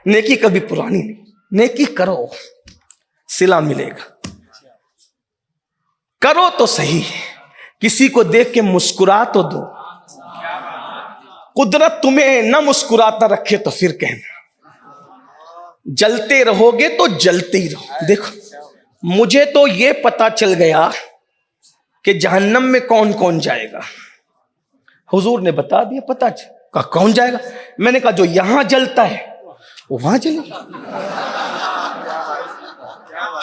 نیکی کبھی پرانی نہیں. نیکی کرو, صلہ ملے گا. کرو تو صحیح, کسی کو دیکھ کے مسکرا تو دو. قدرت تمہیں نہ مسکراتا رکھے تو پھر کہنا. جلتے رہو گے تو جلتے ہی رہو. دیکھو مجھے تو یہ پتا چل گیا کہ جہنم میں کون کون جائے گا. حضور نے بتا دیا, پتا کہا کون جائے گا. میں نے کہا جو یہاں جلتا ہے وہ وہاں جلے گا.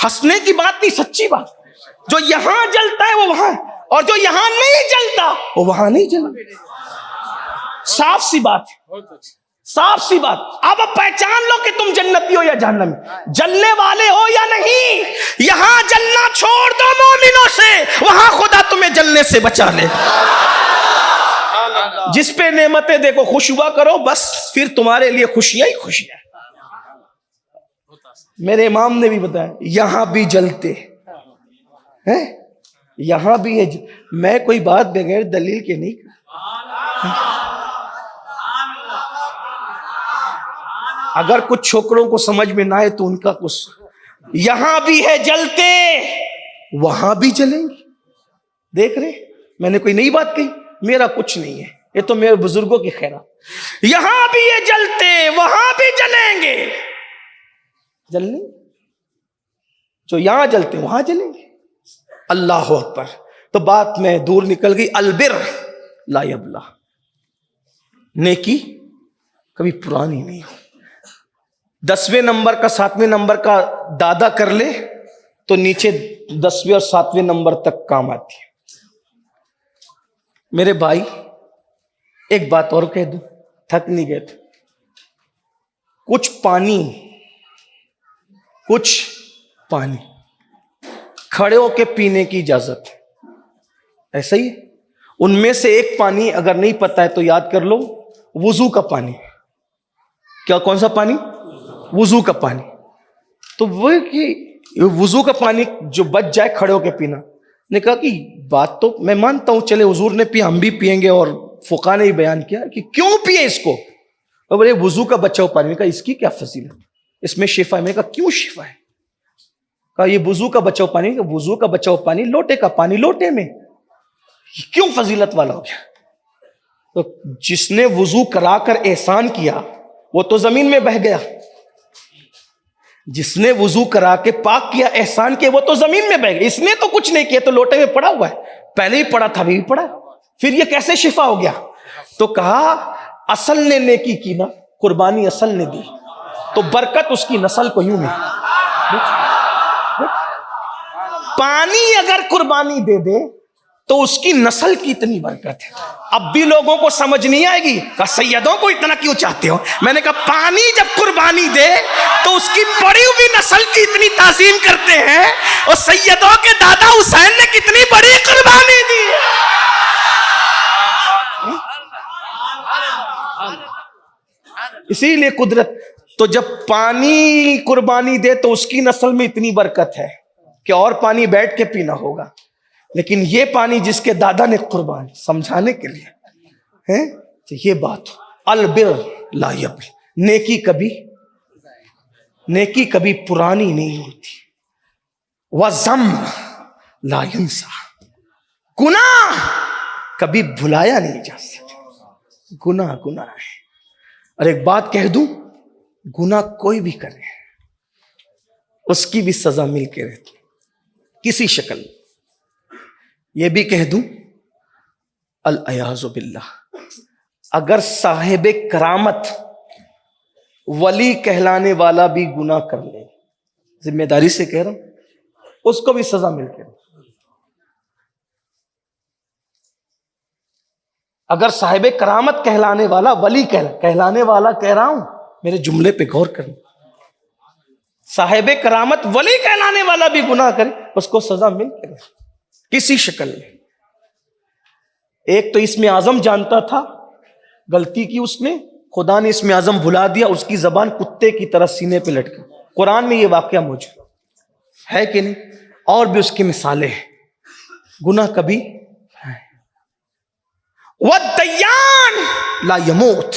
ہنسنے کی بات نہیں, سچی بات. جو یہاں جلتا ہے وہ وہاں, اور جو یہاں نہیں جلتا وہ وہاں نہیں جلے. صاف سی بات, صاف سی بات. اب پہچان لو کہ تم جنتی ہو یا جہنمی, جلنے والے ہو یا نہیں. یہاں جلنا چھوڑ دو مومنوں سے, وہاں خدا تمہیں جلنے سے بچا لے. جس پہ نعمتیں دیکھو خوش ہوا کرو, بس پھر تمہارے لیے خوشیاں ہی خوشیاں. میرے امام نے بھی بتایا یہاں بھی جلتے ہیں, یہاں بھی ہے. میں کوئی بات بغیر دلیل کے نہیں کرتا. اگر کچھ چھوکروں کو سمجھ میں نہ آئے تو ان کا کچھ. یہاں بھی ہے جلتے, وہاں بھی جلیں گے. دیکھ رہے, میں نے کوئی نئی بات کہی, میرا کچھ نہیں ہے, یہ تو میرے بزرگوں کی خیرات. یہاں بھی یہ جلتے, وہاں بھی جلیں گے. جلنے جو یہاں جلتے وہاں جلیں گے. اللہ اکبر. تو بات میں دور نکل گئی. البر لا یبلا, نیکی کبھی پرانی نہیں ہو. 10ویں نمبر کا 7ویں نمبر کا دادا کر لے تو نیچے 10ویں اور 7ویں نمبر تک کام آتی ہے. میرے بھائی ایک بات اور کہہ دوں, تھک نہیں گئے تھے. کچھ پانی کھڑے ہو کے پینے کی اجازت ہے, ایسا ہی. ان میں سے ایک پانی اگر نہیں پتا ہے تو یاد کر لو, وضو کا پانی. کیا, کون سا پانی؟ وضو کا پانی. تو وہ کہ وضو کا پانی جو بچ جائے کھڑے ہو کے پینا. نے کہا کہ بات تو میں مانتا ہوں, چلے حضور نے پیا ہم بھی پیئیں گے, اور فقہا نے ہی بیان کیا کہ کیوں پیے اس کو. اور بولے وضو کا بچا ہوا پانی. نے کہا اس کی کیا فضیلت, اس میں شفا ہے. میں نے کہا کیوں شفا ہے؟ کہا یہ وضو کا بچا ہوا پانی. وضو کا بچا ہوا پانی لوٹے کا پانی, لوٹے میں کیوں فضیلت والا ہو گیا؟ تو جس نے وضو کرا کر احسان کیا وہ تو زمین میں بہ گیا. جس نے وضو کرا کے پاک کیا احسان کیا وہ تو زمین میں بہ گیا. اس نے تو کچھ نہیں کیا, تو لوٹے میں پڑا ہوا ہے. پہلے ہی پڑا تھا, ابھی بھی پڑا. پھر یہ کیسے شفا ہو گیا؟ تو کہا اصل نے نیکی کی نا, قربانی اصل نے دی, تو برکت اس کی نسل کو یوں ملی. پانی اگر قربانی دے دے تو اس کی نسل کی اتنی برکت ہے. اب بھی لوگوں کو سمجھ نہیں آئے گی, کہا سیدوں کو اتنا کیوں چاہتے ہو؟ میں نے کہا پانی جب قربانی دے تو اس کی پڑی ہوئی نسل کی اتنی تعظیم کرتے ہیں, اور سیدوں کے دادا حسین نے کتنی بڑی قربانی دی. اسی لیے قدرت تو جب پانی قربانی دے تو اس کی نسل میں اتنی برکت ہے کہ اور پانی بیٹھ کے پینا ہوگا. لیکن یہ پانی جس کے دادا نے قربان, سمجھانے کے لیے ہے. تو یہ بات, البر لا یبل, نیکی کبھی پرانی نہیں ہوتی. وَذَمْ لا ينسى, گناہ کبھی بھلایا نہیں جا سکتا. گناہ ہے. اور ایک بات کہہ دوں, گناہ کوئی بھی کرے اس کی بھی سزا مل کے رہتی کسی شکل. یہ بھی کہہ دوں الیاذ باللہ, اگر صاحب کرامت ولی کہلانے والا بھی گناہ کر لے, ذمہ داری سے کہہ رہا ہوں, اس کو بھی سزا مل کے. اگر صاحب کرامت کہلانے والا, ولی کہلانے والا کہہ رہا ہوں, میرے جملے پہ غور کریں, صاحب کرامت ولی کہلانے والا بھی گناہ کرے اس کو سزا مل کے کسی شکل میں. ایک تو اسم اعظم جانتا تھا, غلطی کی اس نے, خدا نے اسم اعظم بھلا دیا, اس کی زبان کتے کی طرح سینے پہ لٹکی. قرآن میں یہ واقعہ موجود ہے کہ نہیں؟ اور بھی اس کی مثالیں ہیں. گناہ کبھی وَالدَّيَّانُ لَا يَمُوتُ,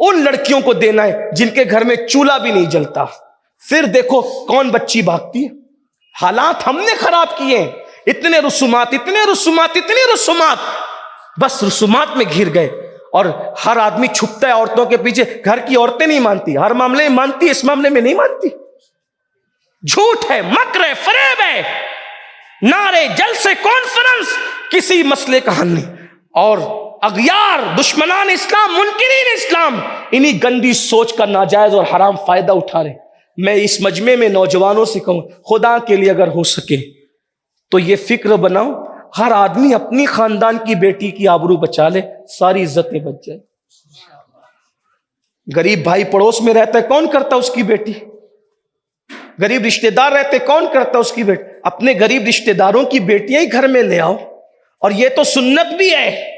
ان لڑکیوں کو دینا ہے جن کے گھر میں چولہا بھی نہیں جلتا. پھر دیکھو کون بچی بھاگتی ہے. حالات ہم نے خراب کیے ہیں. اتنے رسومات, بس رسومات میں گھر گئے. اور ہر آدمی چھپتا ہے عورتوں کے پیچھے. گھر کی عورتیں نہیں مانتی, ہر معاملے میں مانتی, اس معاملے میں نہیں مانتی. جھوٹ ہے, مکر ہے, فریب ہے, نعرے جلسے کانفرنس, کسی مسئلے کا حل نہیں. اور اغیار دشمنان اسلام, منکرین اسلام, انہی گندی سوچ کا ناجائز اور حرام فائدہ اٹھا رہے. میں اس مجمع میں نوجوانوں سے کہوں, خدا کے لیے اگر ہو سکے تو یہ فکر بناؤ, ہر آدمی اپنی خاندان کی بیٹی کی آبرو بچا لے, ساری عزتیں بچ جائے. غریب بھائی پڑوس میں رہتا ہے, کون کرتا اس کی بیٹی؟ غریب رشتہ دار رہتے, کون کرتا اس کی بیٹی؟ اپنے غریب رشتہ داروں کی بیٹیاں ہی گھر میں لے آؤ. اور یہ تو سنت بھی ہے,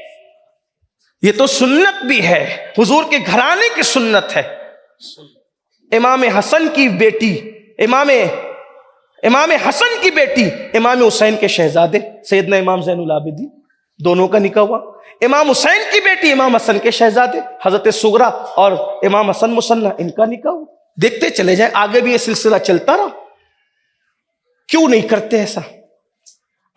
یہ تو سنت بھی ہے, حضور کے گھرانے کی سنت ہے. امام حسن کی بیٹی, امام حسن کی بیٹی امام حسین کے شہزادے سیدنا امام زین العابدین, دونوں کا نکاح ہوا. امام حسین کی بیٹی امام حسن کے شہزادے حضرت سغرا اور امام حسن مثنیٰ, ان کا نکاح ہوا. دیکھتے چلے جائیں, آگے بھی یہ سلسلہ چلتا رہا. کیوں نہیں کرتے ایسا؟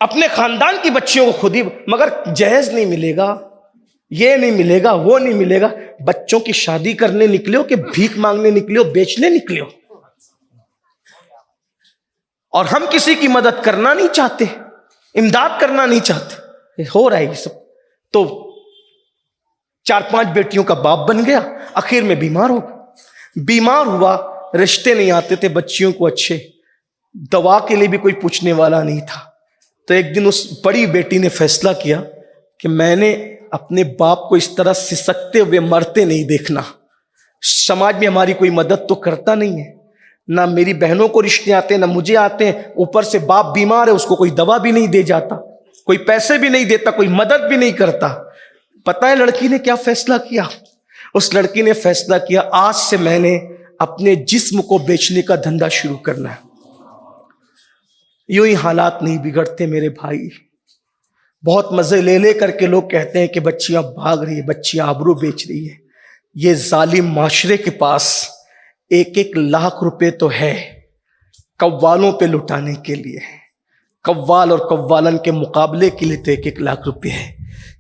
اپنے خاندان کی بچیوں کو خود ہی, مگر جہیز نہیں ملے گا, یہ نہیں ملے گا, وہ نہیں ملے گا. بچوں کی شادی کرنے نکلے ہو کہ بھیک مانگنے نکلے ہو, بیچنے نکلے ہو؟ اور ہم کسی کی مدد کرنا نہیں چاہتے, امداد کرنا نہیں چاہتے. ہو رہا ہے یہ سب. تو 4-5 بیٹیوں کا باپ بن گیا, آخر میں بیمار ہوا. رشتے نہیں آتے تھے بچیوں کو اچھے, دوا کے لیے بھی کوئی پوچھنے والا نہیں تھا. تو ایک دن اس بڑی بیٹی نے فیصلہ کیا کہ میں نے اپنے باپ کو اس طرح سسکتے ہوئے مرتے نہیں دیکھنا. سماج میں ہماری کوئی مدد تو کرتا نہیں ہے, نہ میری بہنوں کو رشتے آتے ہیں, نہ مجھے آتے ہیں. اوپر سے باپ بیمار ہے, اس کو کوئی دوا بھی نہیں دے جاتا, کوئی پیسے بھی نہیں دیتا, کوئی مدد بھی نہیں کرتا. پتہ ہے لڑکی نے کیا فیصلہ کیا؟ اس لڑکی نے فیصلہ کیا, آج سے میں نے اپنے جسم کو بیچنے کا دھندا شروع کرنا ہے. یوں ہی حالات نہیں بگڑتے میرے بھائی. بہت مزے لے کر کے لوگ کہتے ہیں کہ بچیاں بھاگ رہی ہیں, بچیاں آبرو بیچ رہی ہیں. یہ ظالم معاشرے کے پاس 1-1 لاکھ روپے تو ہے قوالوں پہ لٹانے کے لیے. قوال اور قوالن کے مقابلے کے لیے تو 1-1 لاکھ روپے ہے.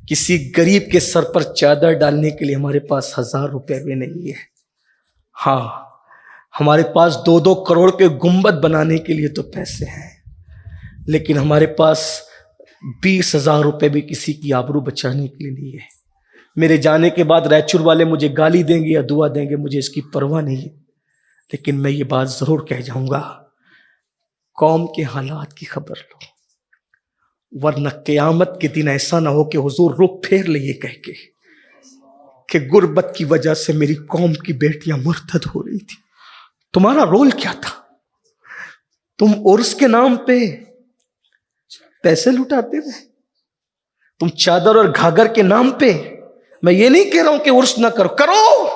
کسی غریب کے سر پر چادر ڈالنے کے لیے ہمارے پاس 1000 روپے بھی نہیں ہے. ہاں, ہمارے پاس 2-2 کروڑ کے گنبد بنانے کے لیے تو پیسے ہیں, لیکن ہمارے پاس 20,000 روپے بھی کسی کی آبرو بچانے کے لیے نہیں ہے. میرے جانے کے بعد ریچور والے مجھے گالی دیں گے یا دعا دیں گے, مجھے اس کی پرواہ نہیں ہے. لیکن میں یہ بات ضرور کہہ جاؤں گا, قوم کے حالات کی خبر لو, ورنہ قیامت کے دن ایسا نہ ہو کہ حضور رخ پھیر لے یہ کہہ کے کہ غربت کی وجہ سے میری قوم کی بیٹیاں مرتد ہو رہی تھی. تمہارا رول کیا تھا؟ تم عرس کے نام پہ پیسے لٹاتے تھے, تم چادر اور گھاگھر کے نام پہ. میں یہ نہیں کہہ رہا ہوں کہ عرس نہ کرو,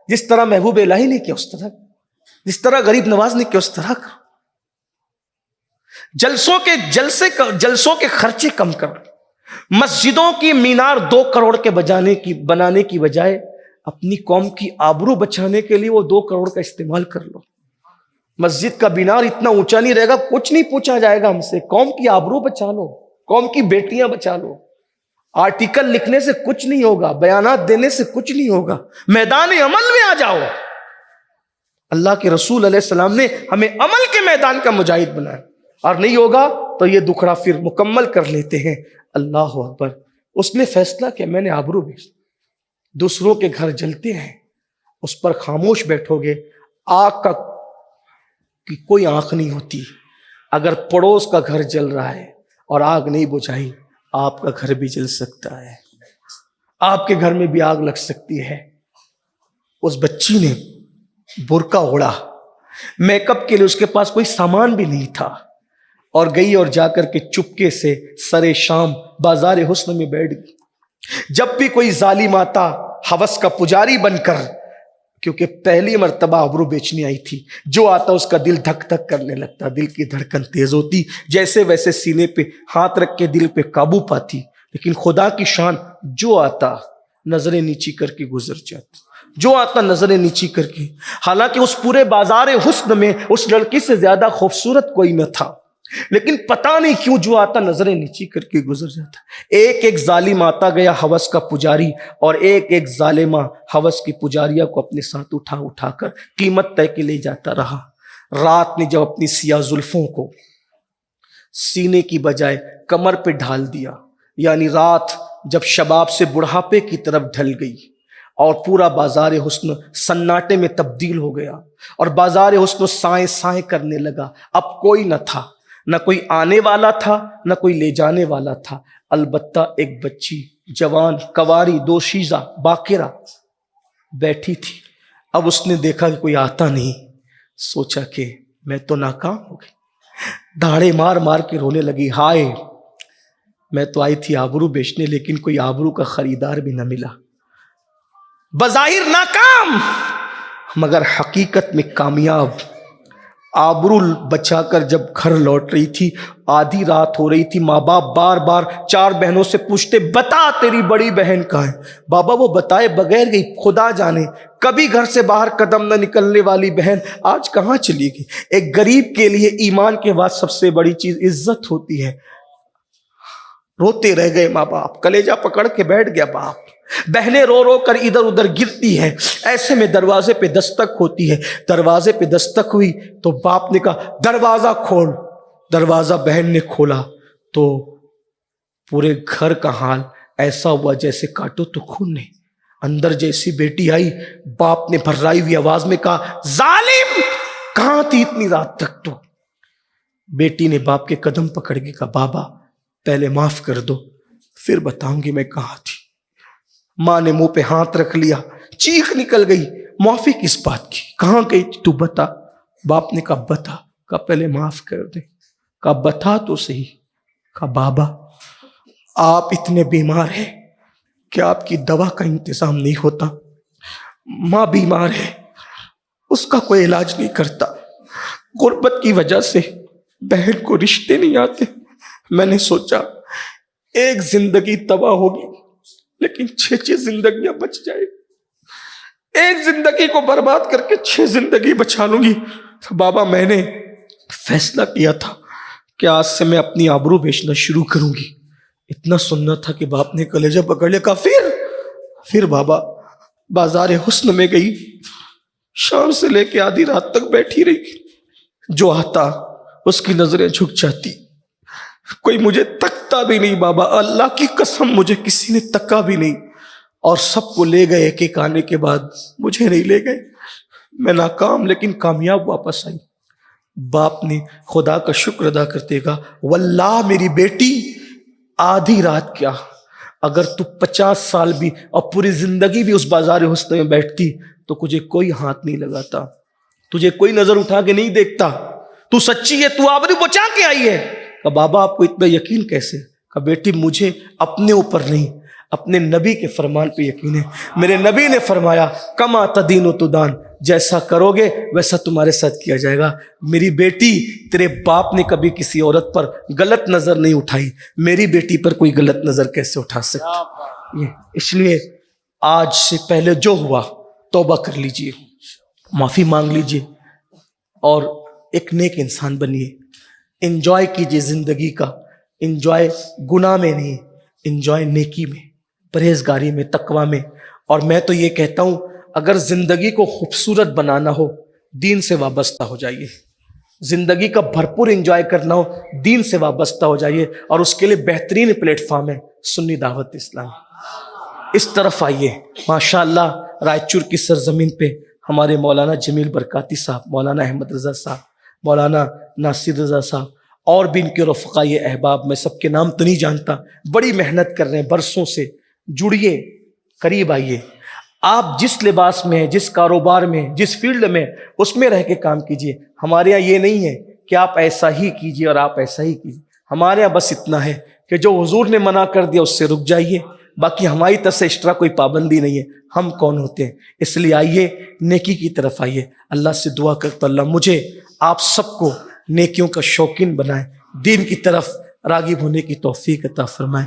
جس طرح محبوب الہی نے کیا اس طرح, جس طرح غریب نواز نے کیا اس طرح کرو. جلسوں کے خرچے کم کرو. مسجدوں کی مینار 2 کروڑ کے بنانے کی بجائے اپنی قوم کی آبرو بچانے کے لیے وہ 2 کروڑ کا استعمال کر لو. مسجد کا مینار اتنا اونچا نہیں رہے گا, کچھ نہیں پوچھا جائے گا ہم سے. قوم کی آبرو بچا لو, قوم کی بیٹیاں بچا لو. آرٹیکل لکھنے سے کچھ نہیں ہوگا, بیانات دینے سے کچھ نہیں ہوگا, میدان عمل میں آ جاؤ. اللہ کے رسول علیہ السلام نے ہمیں عمل کے میدان کا مجاہد بنایا, اور نہیں ہوگا تو یہ دکھڑا پھر مکمل کر لیتے ہیں. اللہ اکبر. اس نے فیصلہ کیا میں نے آبرو بیچ. دوسروں کے گھر جلتے ہیں, اس پر خاموش بیٹھو گے, آگ کی کوئی آنکھ نہیں ہوتی. اگر پڑوس کا گھر جل رہا ہے اور آگ نہیں بجھائی, آپ کا گھر بھی جل سکتا ہے, آپ کے گھر میں بھی آگ لگ سکتی ہے. اس بچی نے برقع اوڑھا, میک اپ کے لیے اس کے پاس کوئی سامان بھی نہیں تھا, اور گئی اور جا کر کے چپکے سے سرے شام بازار حسن میں بیٹھ گئی. جب بھی کوئی ظالم آتا ہوس کا پجاری بن کر, کیونکہ پہلی مرتبہ آبرو بیچنے آئی تھی, جو آتا اس کا دل دھک دھک کرنے لگتا, دل کی دھڑکن تیز ہوتی, جیسے ویسے سینے پہ ہاتھ رکھ کے دل پہ قابو پاتی. لیکن خدا کی شان, جو آتا نظریں نیچی کر کے گزر جاتا. جو آتا نظریں نیچی کر کے. حالانکہ اس پورے بازار حسن میں اس لڑکی سے زیادہ خوبصورت کوئی نہ تھا، لیکن پتہ نہیں کیوں جو آتا نظریں نیچی کر کے گزر جاتا. ایک ایک ظالم آتا گیا ہوس کا پجاری، اور ایک ایک ظالمہ ہوس کی پجاریہ کو اپنے ساتھ اٹھا کر قیمت طے کے لے جاتا رہا. رات نے جب اپنی سیاہ زلفوں کو سینے کی بجائے کمر پہ ڈھال دیا، یعنی رات جب شباب سے بڑھاپے کی طرف ڈھل گئی اور پورا بازار حسن سناٹے میں تبدیل ہو گیا، اور بازار حسن سائیں سائیں کرنے لگا. اب کوئی نہ تھا، نہ کوئی آنے والا تھا نہ کوئی لے جانے والا تھا، البتہ ایک بچی جوان کواری دوشیزہ باقرہ بیٹھی تھی. اب اس نے دیکھا کہ کوئی آتا نہیں، سوچا کہ میں تو ناکام ہو گئی. دھاڑے مار مار کے رونے لگی، ہائے میں تو آئی تھی آبرو بیچنے، لیکن کوئی آبرو کا خریدار بھی نہ ملا. بظاہر ناکام مگر حقیقت میں کامیاب. آبرو بچا کر جب گھر لوٹ رہی تھی، آدھی رات ہو رہی تھی. ماں باپ بار بار 4 بہنوں سے پوچھتے، بتا تیری بڑی بہن کہاں ہے؟ بابا وہ بتائے بغیر گئی، خدا جانے کبھی گھر سے باہر قدم نہ نکلنے والی بہن آج کہاں چلی گئی. ایک غریب کے لیے ایمان کے بعد سب سے بڑی چیز عزت ہوتی ہے. روتے رہ گئے ماں باپ، کلیجہ پکڑ کے بیٹھ گیا باپ. بہنیں رو رو کر ادھر ادھر گرتی ہیں. ایسے میں دروازے پہ دستک ہوتی ہے. دروازے پہ دستک ہوئی تو باپ نے کہا دروازہ کھول. دروازہ بہن نے کھولا تو پورے گھر کا حال ایسا ہوا جیسے کاٹو تو خون نہیں. اندر جیسی بیٹی آئی، باپ نے بھرائی ہوئی آواز میں کہا ظالم کہاں تھی اتنی رات تک تو؟ بیٹی نے باپ کے قدم پکڑ کے کہا بابا پہلے معاف کر دو، پھر بتاؤں گی میں کہاں تھی. ماں نے منہ پہ ہاتھ رکھ لیا، چیخ نکل گئی، معافی کس بات کی، کہاں گئی تھی تو بتا. باپ نے کہا بتا. کہا پہلے معاف کر دے. کہا بتا تو صحیح. کہا بابا آپ اتنے بیمار ہیں کہ آپ کی دوا کا انتظام نہیں ہوتا. ماں بیمار ہے، اس کا کوئی علاج نہیں کرتا. غربت کی وجہ سے بہن کو رشتے نہیں آتے. میں نے سوچا ایک زندگی تباہ ہوگی لیکن 6 زندگیاں بچ جائے. ایک زندگی کو برباد کر کے 6 زندگی بچا لوں گی. بابا میں نے فیصلہ کیا تھا کہ آج سے میں اپنی آبرو بیچنا شروع کروں گی. اتنا سننا تھا کہ باپ نے کلیجہ پکڑ لیا. کہا پھر بابا بازار حسن میں گئی، شام سے لے کے آدھی رات تک بیٹھی رہی. جو آتا اس کی نظریں جھک جاتی، کوئی مجھے تکتا بھی نہیں. بابا اللہ کی قسم مجھے کسی نے تکا بھی نہیں، اور سب کو لے گئے. ایک ایک آنے کے بعد مجھے نہیں لے گئے. میں ناکام لیکن کامیاب واپس آئی. باپ نے خدا کا شکر ادا کرتے گا واللہ میری بیٹی آدھی رات کیا، اگر تو 50 سال بھی اور پوری زندگی بھی اس بازار حسن میں بیٹھتی تو تجھے کوئی ہاتھ نہیں لگاتا، تجھے کوئی نظر اٹھا کے نہیں دیکھتا. تو سچی ہے، تو آبرو بچا کے آئی ہے. کہ بابا آپ کو اتنا یقین کیسے؟ کہ بیٹی مجھے اپنے اوپر نہیں اپنے نبی کے فرمان پہ یقین ہے. میرے نبی نے فرمایا کما تدین و تدان، جیسا کرو گے ویسا تمہارے ساتھ کیا جائے گا. میری بیٹی تیرے باپ نے کبھی کسی عورت پر غلط نظر نہیں اٹھائی، میری بیٹی پر کوئی غلط نظر کیسے اٹھا سکتی؟ اس لیے آج سے پہلے جو ہوا توبہ کر لیجئے، معافی مانگ لیجئے اور ایک نیک انسان بنیے. انجوائے کیجئے زندگی کا. انجوائے گناہ میں نہیں، انجوائے نیکی میں، پرہیزگاری میں، تقوی میں. اور میں تو یہ کہتا ہوں اگر زندگی کو خوبصورت بنانا ہو دین سے وابستہ ہو جائیے. زندگی کا بھرپور انجوائے کرنا ہو دین سے وابستہ ہو جائیے. اور اس کے لیے بہترین پلیٹ فارم ہے سنی دعوت اسلام. اس طرف آئیے. ماشاءاللہ رائچور کی سرزمین پہ ہمارے مولانا جمیل برکاتی صاحب، مولانا احمد رضا صاحب، مولانا ناصر رضا صاحب اور بھی ان کے رفقائے احباب، میں سب کے نام تو نہیں جانتا، بڑی محنت کر رہے ہیں برسوں سے. جڑیے، قریب آئیے. آپ جس لباس میں ہیں، جس کاروبار میں، جس فیلڈ میں، اس میں رہ کے کام کیجئے. ہمارے یہاں یہ نہیں ہے کہ آپ ایسا ہی کیجئے اور آپ ایسا ہی کیجئے. ہمارے یہاں بس اتنا ہے کہ جو حضور نے منع کر دیا اس سے رک جائیے. باقی ہماری طرف سے ایکسٹرا کوئی پابندی نہیں ہے. ہم کون ہوتے ہیں؟ اس لیے آئیے، نیکی کی طرف آئیے. اللہ سے دعا کرتا اللہ مجھے آپ سب کو نیکیوں کا شوقین بنائے، دین کی طرف راغب ہونے کی توفیق عطا فرمائے.